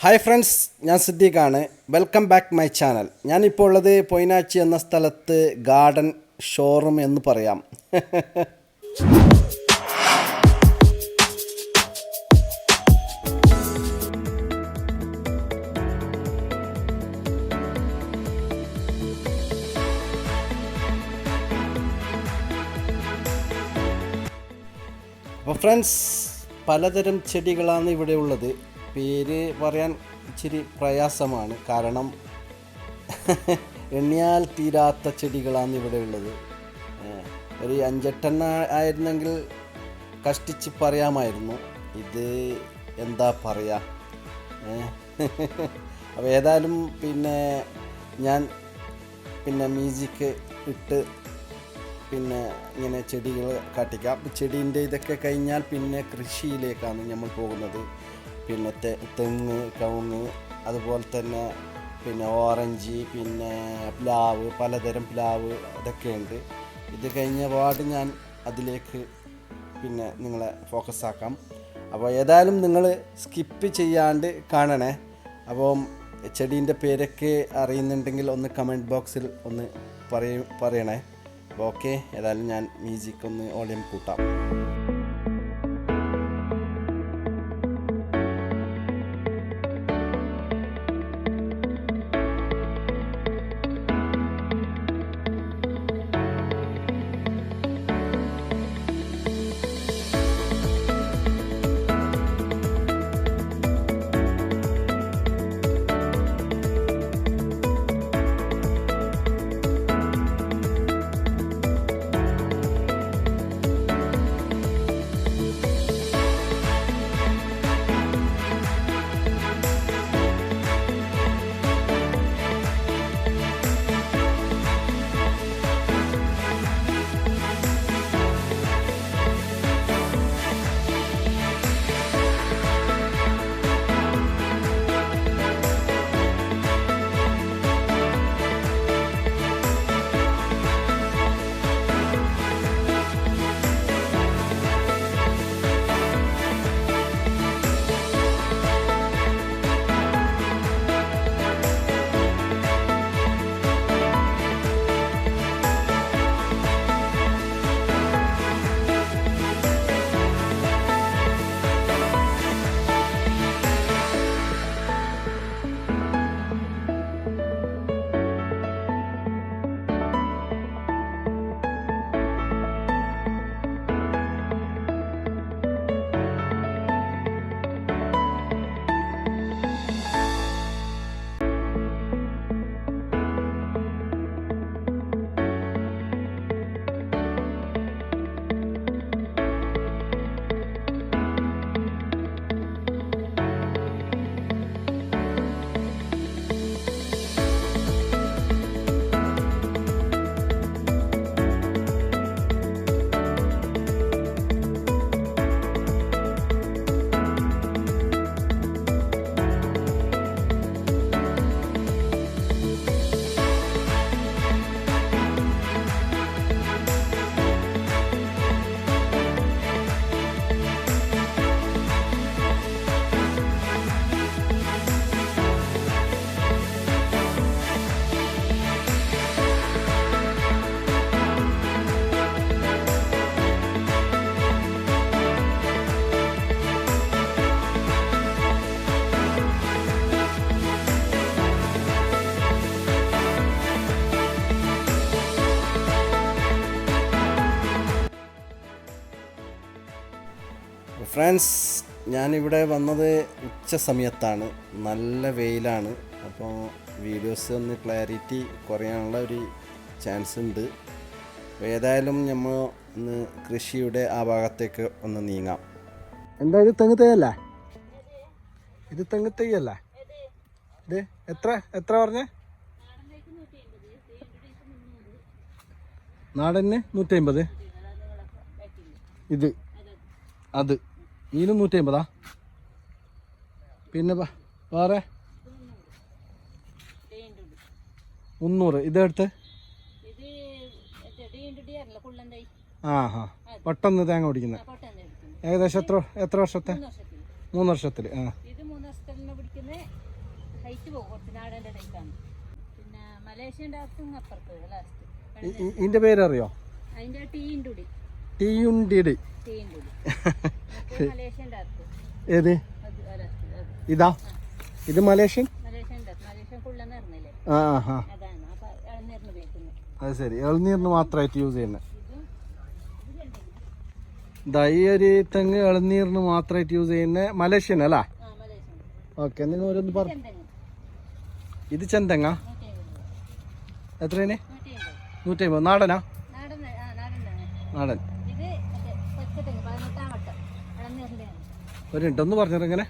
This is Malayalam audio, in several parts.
ഹായ് ഫ്രണ്ട്സ്, ഞാൻ സിദ്ദീഖാണ്. Welcome back my channel. ഞാനിപ്പോൾ ഉള്ളത് പൊയിനാച്ചി എന്ന സ്ഥലത്ത് ഗാർഡൻ ഷോറൂം എന്ന് പറയാം. അപ്പോൾ ഫ്രണ്ട്സ്, പലതരം ചെടികളാണ് ഇവിടെ ഉള്ളത്. പേര് പറയാൻ ഇച്ചിരി പ്രയാസമാണ്, കാരണം എണ്ണിയാൽ തീരാത്ത ചെടികളാണ് ഇവിടെ ഉള്ളത്. ഒരു 5-8 ആയിരുന്നെങ്കിൽ കഷ്ടിച്ച് പറയാമായിരുന്നു. ഇത് എന്താ പറയുക. അപ്പോൾ ഏതായാലും ഞാൻ മ്യൂസിക് ഇട്ട് ഇങ്ങനെ ചെടികൾ കാട്ടിക്കാം. ചെടീൻ്റെ ഇതൊക്കെ കഴിഞ്ഞാൽ കൃഷിയിലേക്കാണ് നമ്മൾ പോകുന്നത്. തെങ്ങ്, കവുങ്ങ്, അതുപോലെ തന്നെ ഓറഞ്ച്, പ്ലാവ്, പലതരം പ്ലാവ് ഇതൊക്കെയുണ്ട്. ഇത് കഴിഞ്ഞ പാട് ഞാൻ അതിലേക്ക് നിങ്ങളെ ഫോക്കസ് ആക്കാം. അപ്പോൾ ഏതായാലും നിങ്ങൾ സ്കിപ്പ് ചെയ്യാണ്ട് കാണണേ. അപ്പം ചെടീൻ്റെ പേരൊക്കെ അറിയുന്നുണ്ടെങ്കിൽ ഒന്ന് കമൻറ്റ് ബോക്സിൽ ഒന്ന് പറയണേ. അപ്പോൾ ഓക്കെ, ഏതായാലും ഞാൻ മ്യൂസിക് ഒന്ന് വോളിയം കൂട്ടാം. ഫ്രണ്ട്സ്, ഞാനിവിടെ വന്നത് ഉച്ച സമയത്താണ്. നല്ല വെയിലാണ്. അപ്പോൾ വീഡിയോസ് ഒന്ന് ക്ലാരിറ്റി കുറയാനുള്ള ഒരു ചാൻസ് ഉണ്ട്. ഏതായാലും നമ്മൾ ഒന്ന് കൃഷിയുടെ ആ ഭാഗത്തേക്ക് ഒന്ന് നീങ്ങാം. എന്താ ഇത് തെങ്ങ് തൈയല്ലേ? ഇത് തെങ്ങ് തൈയല്ലേ? ഇത് എത്ര പറഞ്ഞേ? നാടന് 150. അത് ഇതിന് 150. പിന്നെ വേറെ 300. ഇതെടുത്ത് പെട്ടെന്ന് തേങ്ങ പിടിക്കുന്നത്. ഏകദേശം എത്ര വർഷത്തെ? 3 വർഷത്തിൽ. ഇതിന് ഹൈറ്റ് പോകും, കുറച്ച് നാടൻ്റെ ടൈപ്പാണ്. പിന്നെ മലേഷ്യൻ്റെ അകത്തും അപ്പുറത്ത് ലാസ്റ്റ്. ഇതിന്റെ പേരറിയോ? അതിൻ്റെ ടീയുണ്ടി മലേഷ്യൻ്റെ അകത്ത്. ഏത് ഇതാ? ഇത് മലേഷ്യൻ ഫുള്ളെന്ന് പറഞ്ഞില്ലേ, അതാണ്. അപ്പൊ ഇളനീരിന് ഉപയോഗിക്കുന്നത്. അത് ശരി, ഇളനീരിന് മാത്രമായിട്ട് യൂസ് ചെയ്യുന്നത്. ഈ ഒരു തെങ്ങ് ഇളനീരിന് മാത്രമായിട്ട് യൂസ് ചെയ്യുന്ന മലേഷ്യൻ അല്ല? ഓക്കെ, നിങ്ങൾ ഓരോന്ന് പറഞ്ഞു. ഇത് ചെന്തെങ്ങ എത്രയാണ്? 150. നാടനാ? നാടൻ. ഒരു മിനിറ്റ് ഒന്ന് പറഞ്ഞത് എങ്ങനെ?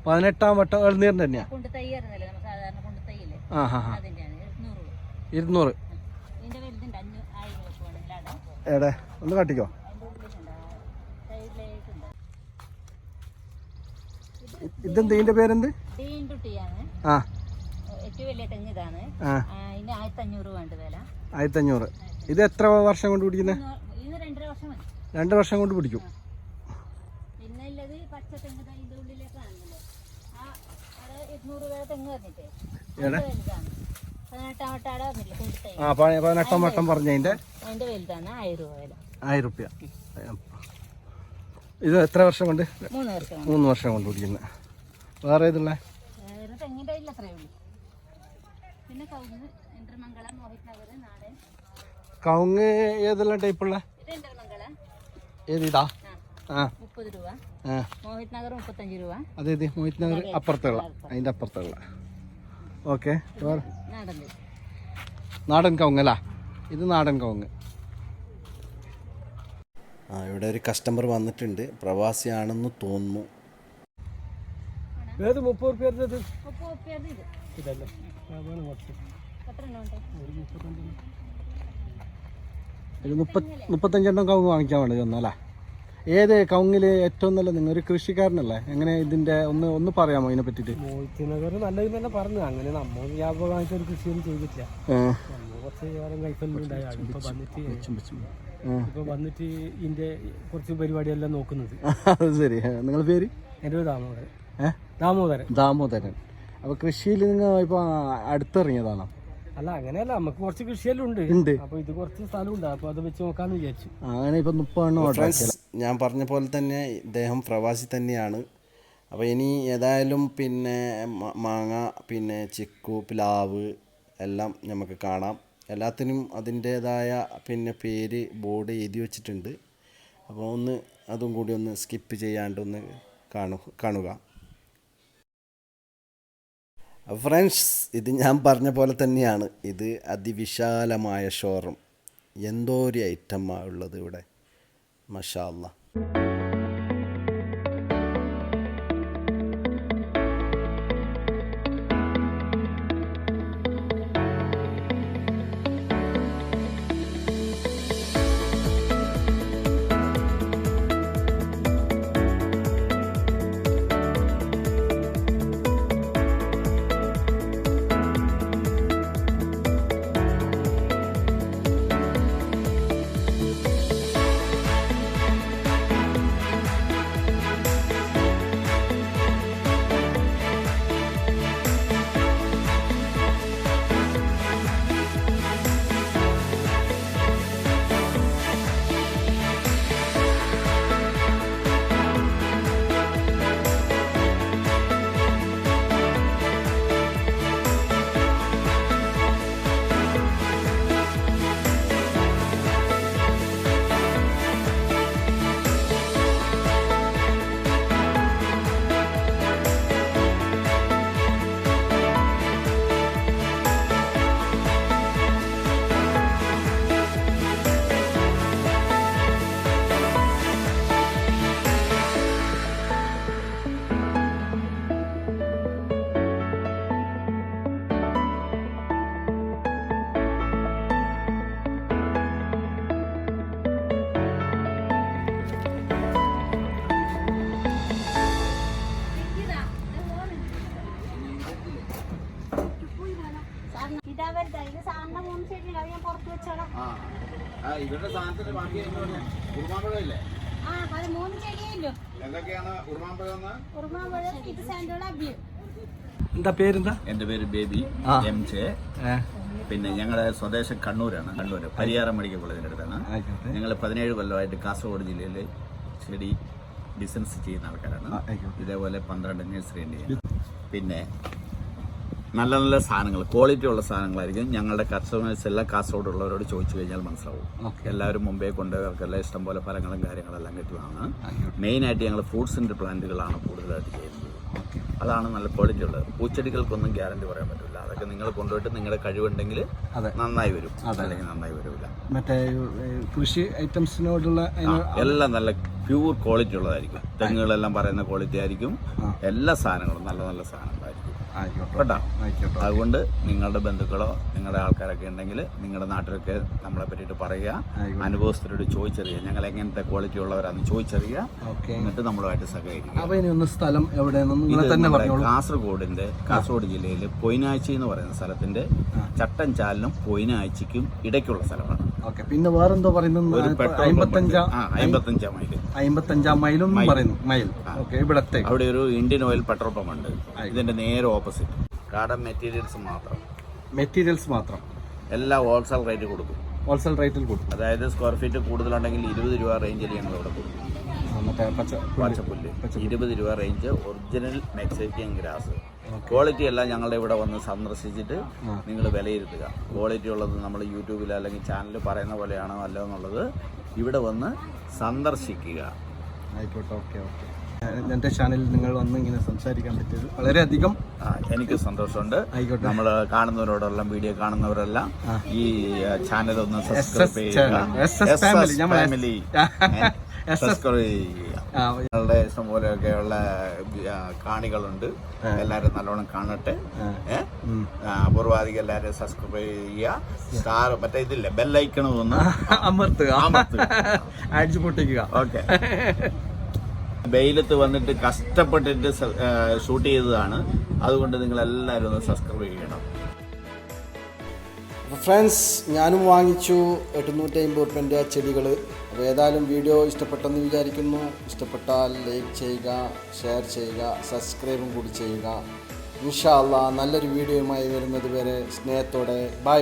18-ാം വട്ടം ഇളനീരിന് തന്നെയാ? 200. എടെ ഒന്ന് കാട്ടിക്കോ. ഇതെന്ത്, ഇതിന്റെ പേരെന്ത്? ആ, ഏറ്റവും വലിയ തെങ്ങ് ഇതാണ്. 1500 വേണ്ട വില. 1500. ഇത് എത്ര വർഷം കൊണ്ട് പിടിക്കുന്നത്? 2 വർഷം മതി. 2 വർഷം കൊണ്ട് പിടിക്കും. പിന്നെ ഉള്ളത് പച്ച തെങ്ങ്, ഇതിന്റെ ഉള്ളിലേക്ക് ആണല്ലോ. ആ 200 രൂപ തെങ്ങ് പറഞ്ഞിട്ടേ, 18-ാം വട്ടം ആടെ പറഞ്ഞില്ലേ, കൊണ്ടുതൈ. 18-ാം വട്ടം പറഞ്ഞതിന്റെ അതിന്റെ വലുതാണ് 1000 രൂപ വില. 1000 രൂപ. ഇത് എത്ര വർഷം കൊണ്ട്? 3 വർഷം കൊണ്ട് പിടിക്കുന്നത്. വേറെ ഏതുള്ള? വേറെ തെങ്ങിന്റെ ഇല്ല, അത്രയേ ഉള്ളൂ. പിന്നെ കവുങ്ങ് ഇന്റർമംഗളം, മോഹിത് നഗർ, നാടൻ. കവുങ്ങ് ഏതെല്ലാം ടൈപ്പുള്ള? ഏത് ഇതാ? 30 രൂപ. മോഹിത് നഗർ 35 രൂപ. അതേത് മോഹിത് നഗർ? അപ്പുറത്തുള്ള, അതിന്റെ അപ്പുറത്തുള്ള. ഓക്കെ, നാടൻ കവുങ്ങല്ല? ഇത് നാടൻ കവുങ്ങ്. ഇവിടെ ഒരു കസ്റ്റമർ വന്നിട്ടുണ്ട്, പ്രവാസിയാണെന്ന് തോന്നുന്നു. ഏത് 30 രൂപ? ഇത് 35 കവുങ്ങ് വാങ്ങിക്കാൻ വേണ്ടി ഒന്നല്ലേ? ഏത് കവുങ്ങില് ഏറ്റവും നല്ല? നിങ്ങൾ ഒരു കൃഷിക്കാരനല്ലേ, എങ്ങനെ ഇതിന്റെ ഒന്ന് പറയാമോ ഇതിനെ പറ്റിട്ട്? മോഹിത് നഗർ നല്ലത് തന്നെ പറഞ്ഞു. അങ്ങനെ നമ്മൾ വ്യാപകമായിട്ട് ഒരു കൃഷിയൊന്നും ചെയ്തിട്ടില്ല. കുറച്ച് കാലം കൈഫലുണ്ടായി. ഇപ്പൊ വന്നിട്ട് ഇതിന്റെ കുറച്ച് പരിപാടിയെല്ലാം നോക്കുന്നത്. ശരി, നിങ്ങളുടെ പേര്? എൻ്റെ ദാമോദരൻ. ദാമോദരൻ. അപ്പൊ കൃഷിയിൽ നിങ്ങൾ ഇപ്പൊ അടുത്തിറങ്ങിയതാണോ? അല്ല, അങ്ങനെയല്ല, നമുക്ക് കുറച്ച് കൃഷിയെല്ലാം ഉണ്ട്. അപ്പൊ ഇത് കുറച്ച് സ്ഥലമുണ്ട്, അപ്പൊ അത് വെച്ച് നോക്കാന്ന് വിചാരിച്ചു. അങ്ങനെ ഇപ്പൊ 30 ഞാൻ പറഞ്ഞ പോലെ തന്നെ ഇദ്ദേഹം പ്രവാസി തന്നെയാണ്. അപ്പോൾ ഇനി ഏതായാലും പിന്നെ മാങ്ങ, പിന്നെ ചിക്കു, പ്ലാവ് എല്ലാം നമുക്ക് കാണാം. എല്ലാത്തിനും അതിൻ്റേതായ പിന്നെ പേര് ബോർഡ് എഴുതി വെച്ചിട്ടുണ്ട്. അപ്പോൾ അതും കൂടി ഒന്ന് സ്കിപ്പ് ചെയ്യാണ്ട് ഒന്ന് കാണുക. ഫ്രണ്ട്സ്, ഇത് ഞാൻ പറഞ്ഞ പോലെ തന്നെയാണ്. ഇത് അതിവിശാലമായ ഷോറൂം. എന്തോ ഒരു ഐറ്റമാണ് ഉള്ളത് ഇവിടെ, മാഷാ അല്ലാഹ്. ഇവരുടെ സാധനത്തിന്റെ ബാക്കി കുറുമാമ്പഴമില്ലേ? ആ 13 ചെടിയല്ലോ. എന്തൊക്കെയാണ് ഉറുമാമ്പഴം? ഉറുമാമ്പഴം, ഇത് സാൻഡോള അബ്യൂ. എന്താ പേരെന്താ? എൻ്റെ പേര് ബേബി എം ജെ. പിന്നെ ഞങ്ങളുടെ സ്വദേശം കണ്ണൂരാണ്. കണ്ണൂർ പരിയാരം മെഡിക്കൽ കോളേജിൻ്റെ അടുത്താണ്. ഞങ്ങൾ 17 കൊല്ലമായിട്ട് കാസർഗോഡ് ജില്ലയിൽ ചെടി ബിസിനസ് ചെയ്യുന്ന ആൾക്കാരാണ്. ഇതേപോലെ 12 നഴ്സറി ഉണ്ട്. പിന്നെ നല്ല നല്ല സാധനങ്ങൾ, ക്വാളിറ്റി ഉള്ള സാധനങ്ങളായിരിക്കും. ഞങ്ങളുടെ കസ്റ്റമേഴ്സ് എല്ലാം കാസർഗോഡുള്ളവരോട് ചോദിച്ചു കഴിഞ്ഞാൽ മനസ്സിലാവും. എല്ലാവരും മുമ്പേ കൊണ്ടുപോയവർക്കെല്ലാം ഇഷ്ടംപോലെ ഫലങ്ങളും കാര്യങ്ങളെല്ലാം കിട്ടുന്നതാണ്. മെയിനായിട്ട് ഞങ്ങൾ ഫ്രൂട്ട്സിൻ്റെ പ്ലാന്റുകളാണ് കൂടുതലായിട്ട് ചെയ്യുന്നത്. അതാണ് നല്ല ക്വാളിറ്റി ഉള്ളത്. പൂച്ചെടികൾക്കൊന്നും ഗ്യാരണ്ടി പറയാൻ പറ്റില്ല. അതൊക്കെ നിങ്ങൾ കൊണ്ടുപോയിട്ട് നിങ്ങളുടെ കഴിവുണ്ടെങ്കിൽ നന്നായി വരും, അല്ലെങ്കിൽ നന്നായി വരില്ല. മറ്റേ കൃഷി ഐറ്റംസിനോടുള്ള എല്ലാം നല്ല പ്യൂർ ക്വാളിറ്റി ഉള്ളതായിരിക്കും. തെങ്ങുകളെല്ലാം പറയുന്ന ക്വാളിറ്റി ആയിരിക്കും. എല്ലാ സാധനങ്ങളും നല്ല നല്ല സാധനങ്ങളായിരിക്കും കേട്ടോ. അതുകൊണ്ട് നിങ്ങളുടെ ബന്ധുക്കളോ നിങ്ങളുടെ ആൾക്കാരൊക്കെ ഉണ്ടെങ്കിൽ നിങ്ങളുടെ നാട്ടിലൊക്കെ നമ്മളെ പറ്റിയിട്ട് പറയുക, അനുഭവസ്ഥരോട് ചോദിച്ചറിയുക, ഞങ്ങൾ എങ്ങനത്തെ ക്വാളിറ്റി ഉള്ളവരാണെന്ന് ചോദിച്ചറിയുക, എന്നിട്ട് നമ്മളുമായിട്ട് സഹകരിക്കുക. സ്ഥലം കാസർഗോഡ് ജില്ലയിൽ പൊയിനാഴ്ച എന്ന് പറയുന്ന സ്ഥലത്തിന്റെ ചട്ടൻചാലിനും പൊയിനാഴ്ചയ്ക്കും ഇടയ്ക്കുള്ള സ്ഥലമാണ്. പിന്നെ വേറെന്തോ പറയുന്നത് 55 മൈലും പറയുന്നു. ഇവിടത്തെ അവിടെ ഒരു ഇന്ത്യൻ ഓയിൽ പെട്രോൾ പമ്പ് ഉണ്ട്. ഇതിന്റെ നേരെ ഓപ്പോസിറ്റ്. ഗാർഡൻ മെറ്റീരിയൽസ് മാത്രം എല്ലാം ഹോൾസെയിൽ റേറ്റ് കൊടുക്കും. അതായത് സ്ക്വയർ ഫീറ്റ് കൂടുതലുണ്ടെങ്കിൽ 20 രൂപ റേഞ്ചിൽ ഞങ്ങൾ ഇവിടെ കൊടുക്കും. പച്ചപ്പുല്ല് 20 രൂപ range. Original Mexican grass. Quality എല്ലാം ഞങ്ങളുടെ ഇവിടെ വന്ന് സന്ദർശിച്ചിട്ട് നിങ്ങൾ വിലയിരുത്തുക. ക്വാളിറ്റി ഉള്ളത് നമ്മൾ യൂട്യൂബിൽ അല്ലെങ്കിൽ ചാനലിൽ പറയുന്ന പോലെയാണോ അല്ലോ എന്നുള്ളത് ഇവിടെ വന്ന് സന്ദർശിക്കുക. ആയിക്കോട്ടെ. എൻ്റെ ചാനലിൽ നിങ്ങൾ വന്ന് ഇങ്ങനെ സംസാരിക്കാൻ പറ്റിയത് വളരെയധികം എനിക്ക് സന്തോഷമുണ്ട്. നമ്മൾ കാണുന്നവരോടെല്ലാം, വീഡിയോ കാണുന്നവരെല്ലാം ഈ ചാനൽ ഒന്ന് സബ്സ്ക്രൈബ് ചെയ്യുക. ഞങ്ങളുടെ ഇഷ്ടംപോലെയൊക്കെയുള്ള കാണികളുണ്ട്. എല്ലാവരും നല്ലോണം കാണട്ടെ. പൂർവാധികം എല്ലാവരും സബ്സ്ക്രൈബ് ചെയ്യുക. സ്റ്റാർ മറ്റേ ഇതില്ല, ബെല്ലൈക്കണം ഒന്ന് അടിച്ചു പൊട്ടിക്കുക. ഓക്കെ. വെയിലത്ത് വന്നിട്ട് കഷ്ടപ്പെട്ടിട്ട് ഷൂട്ട് ചെയ്തതാണ്. അതുകൊണ്ട് നിങ്ങൾ എല്ലാവരും ഒന്ന് സബ്സ്ക്രൈബ് ചെയ്യണം. അപ്പോൾ ഫ്രണ്ട്സ്, ഞാനും വാങ്ങിച്ചു 850 ഉറുപ്പിൻ്റെ ചെടികൾ. അപ്പോൾ ഏതായാലും വീഡിയോ ഇഷ്ടപ്പെട്ടെന്ന് വിചാരിക്കുന്നു. ഇഷ്ടപ്പെട്ടാൽ ലൈക്ക് ചെയ്യുക, ഷെയർ ചെയ്യുക, സബ്സ്ക്രൈബും കൂടി ചെയ്യുക. ഇൻഷാ അല്ലാഹ് നല്ലൊരു വീഡിയോയുമായി വരുന്നത് വരെ സ്നേഹത്തോടെ ബൈ.